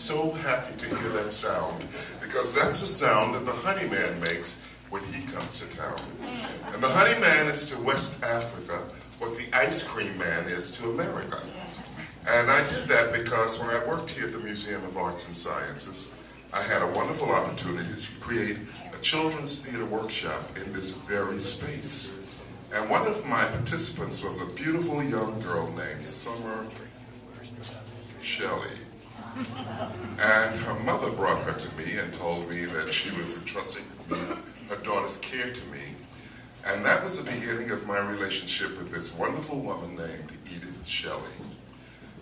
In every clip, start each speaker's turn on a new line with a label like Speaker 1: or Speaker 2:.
Speaker 1: so happy to hear that sound because that's the sound that the honey man makes when he comes to town. And the honey man is to West Africa what the ice cream man is to America. And I did that because when I worked here at the Museum of Arts and Sciences, I had a wonderful opportunity to create a children's theater workshop in this very space. And one of my participants was a beautiful young girl named Summer Shelley. And her mother brought her to me and told me that she was entrusting her daughter's care to me. And that was the beginning of my relationship with this wonderful woman named Edith Shelley.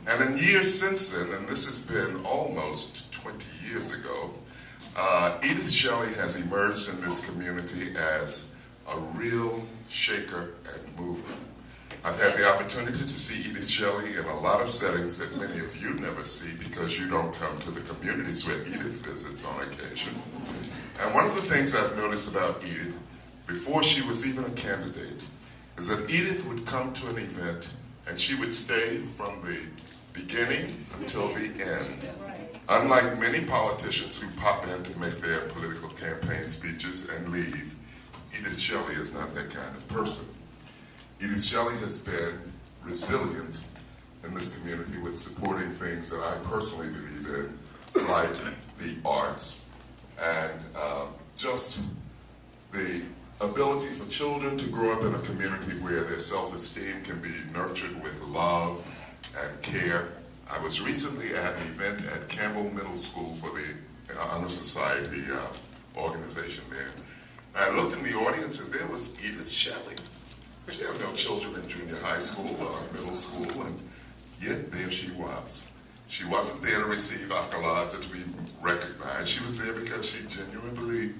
Speaker 1: And in years since then, and this has been almost 20 years ago, Edith Shelley has emerged in this community as a real shaker and mover. I've had the opportunity to see Edith Shelley in a lot of settings that many of you never see because you don't come to the communities where Edith visits on occasion. And one of the things I've noticed about Edith, before she was even a candidate, is that Edith would come to an event and she would stay from the beginning until the end. Unlike many politicians who pop in to make their political campaign speeches and leave, Edith Shelley is not that kind of person. Edith Shelley has been resilient in this community with supporting things that I personally believe in, like the arts, and just the ability for children to grow up in a community where their self-esteem can be nurtured with love and care. I was recently at an event at Campbell Middle School for the Honor Society organization there. And I looked in the audience and there was Edith Shelley. She has no children in junior high school or middle school, and yet there she was. She wasn't there to receive accolades or to be recognized. She was there because she genuinely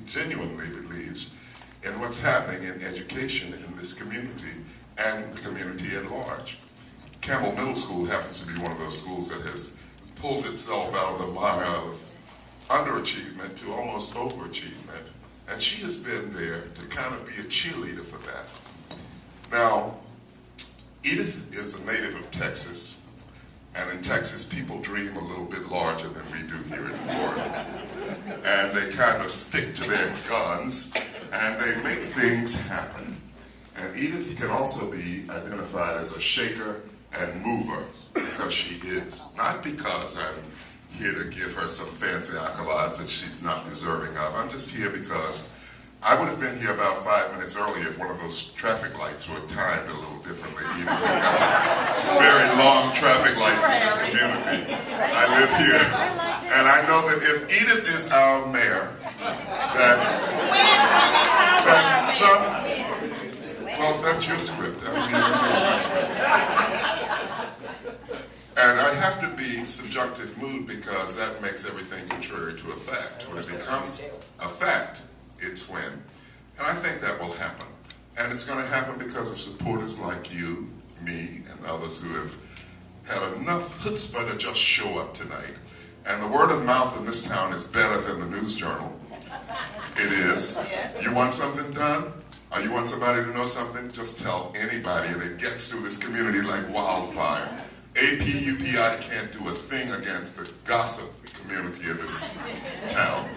Speaker 1: believes in what's happening in education in this community and the community at large. Campbell Middle School happens to be one of those schools that has pulled itself out of the mire of underachievement to almost overachievement, and she has been there to kind of be a cheerleader for that. Now, Edith is a native of Texas, and in Texas people dream a little bit larger than we do here in Florida. And they kind of stick to their guns, and they make things happen. And Edith can also be identified as a shaker and mover, because she is. Not because I'm here to give her some fancy accolades that she's not deserving of. I'm just here because I would have been here about 5 minutes early if one of those traffic lights were timed a little differently. Edith, we've got some very long traffic lights in this community. I live here. And I know that if Edith is our mayor, that some, well, that's your script. I mean, you're doing my script. And I have to be subjunctive mood because that makes everything contrary to a fact. When it becomes a fact, it's when. And I think that will happen. And it's going to happen because of supporters like you, me, and others who have had enough chutzpah to just show up tonight. And the word of mouth in this town is better than the news journal. It is. You want something done? Or you want somebody to know something? Just tell anybody, and it gets through this community like wildfire. APUPI can't do a thing against the gossip community in this town.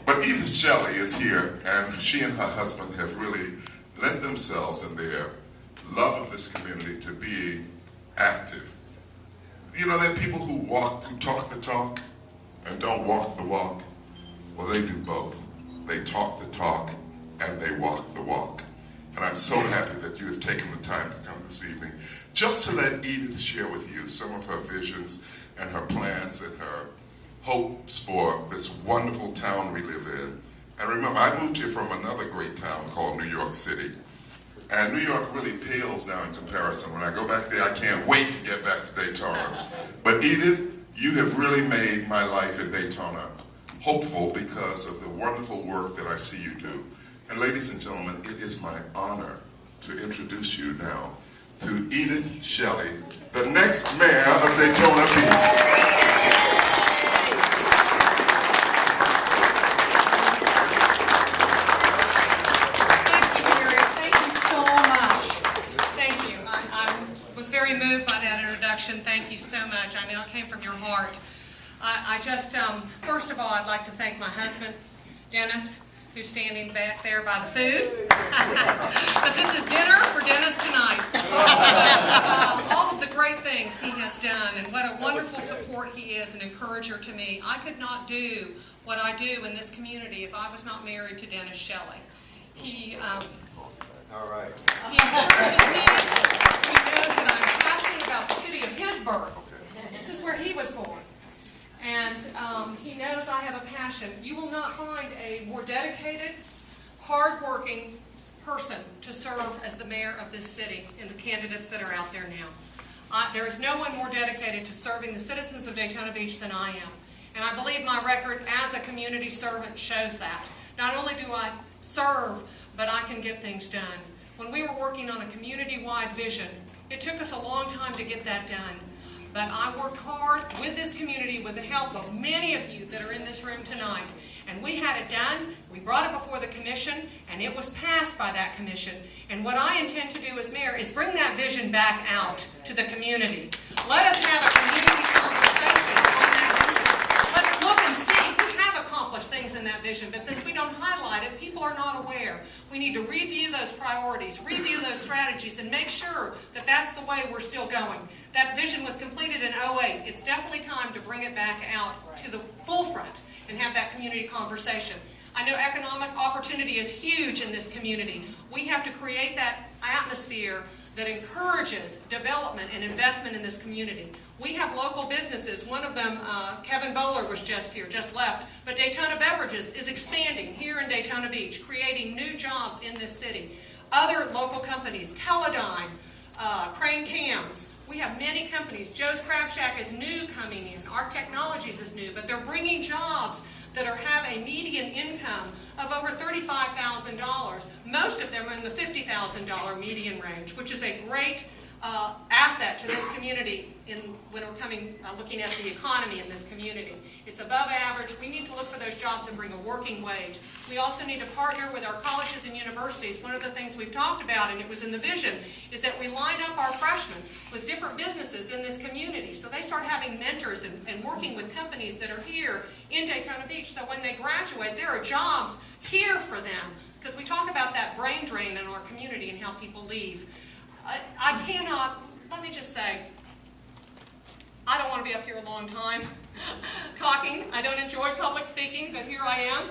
Speaker 1: But Edith Shelley is here, and she and her husband have really lent themselves in their love of this community to being active. You know, there are people who talk the talk and don't walk the walk. Well, they do both. They talk the talk and they walk the walk. And I'm so happy that you have taken the time to come this evening just to let Edith share with you some of her visions and her plans and her hopes for this wonderful town we live in. And remember, I moved here from another great town called New York City. And New York really pales now in comparison. When I go back there, I can't wait to get back to Daytona. But Edith, you have really made my life in Daytona hopeful because of the wonderful work that I see you do. And ladies and gentlemen, it is my honor to introduce you now to Edith Shelley, the next mayor of Daytona Beach.
Speaker 2: Thank you so much. I know it came from your heart. I just, first of all, I'd like to thank my husband, Dennis, who's standing back there by the food. Because this is dinner for Dennis tonight. All of the great things he has done, and what a wonderful support he is, an encourager to me. I could not do what I do in this community if I was not married to Dennis Shelley. He,
Speaker 3: all right.
Speaker 2: He encourages me. He knows that I'm passionate about the city of his birth. This is where he was born. And he knows I have a passion. You will not find a more dedicated, hard-working person to serve as the mayor of this city and the candidates that are out there now. There is no one more dedicated to serving the citizens of Daytona Beach than I am. And I believe my record as a community servant shows that. Not only do I serve, but I can get things done. When we were working on a community-wide vision, it took us a long time to get that done. But I worked hard with this community with the help of many of you that are in this room tonight. And we had it done, we brought it before the commission, and it was passed by that commission. And what I intend to do as mayor is bring that vision back out to the community. Let us have a community conversation on that vision. Let's look and see who have accomplished things in that vision. But since we don't highlight it, people are not aware. We need to review those priorities, review those strategies, and make sure that that's the way we're still going. That vision was completed in 2008. It's definitely time to bring it back out to the full front and have that community conversation. I know economic opportunity is huge in this community. We have to create that atmosphere that encourages development and investment in this community. We have local businesses. One of them, Kevin Bowler, was just here, just left. But Daytona Beverages is expanding here in Daytona Beach, creating new jobs in this city. Other local companies, Teledyne, Crane Cams. We have many companies. Joe's Crab Shack is new coming in. Arc Technologies is new, but they're bringing jobs that have a median income of over $35,000. Most of them are in the $50,000 median range, which is a great asset to this community when we're looking at the economy in this community. It's above average. We need to look for those jobs and bring a working wage. We also need to partner with our colleges and universities. One of the things we've talked about, and it was in the vision, is that we line up our freshmen with different businesses in this community so they start having mentors and working with companies that are here in Daytona Beach, so when they graduate there are jobs here for them, because we talk about that brain drain in our community and how people leave. I cannot, let me just say, I don't want to be up here a long time talking. I don't enjoy public speaking, but here I am.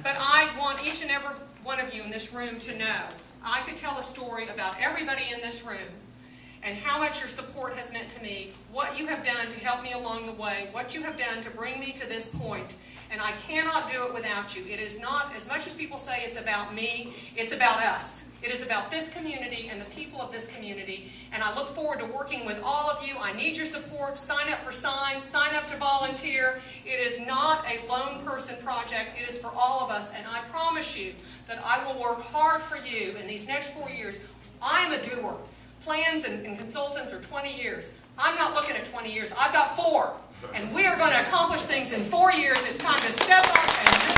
Speaker 2: But I want each and every one of you in this room to know I could tell a story about everybody in this room and how much your support has meant to me, what you have done to help me along the way, what you have done to bring me to this point. And I cannot do it without you. It is not, as much as people say it's about me, it's about us. It is about this community and the people of this community, and I look forward to working with all of you. I need your support. Sign up for signs, sign up to volunteer. It is not a lone person project. It is for all of us, and I promise you that I will work hard for you in these next 4 years. I am a doer. Plans and consultants are 20 years. I'm not looking at 20 years. I've got 4, and we are going to accomplish things in 4 years. It's time to step up and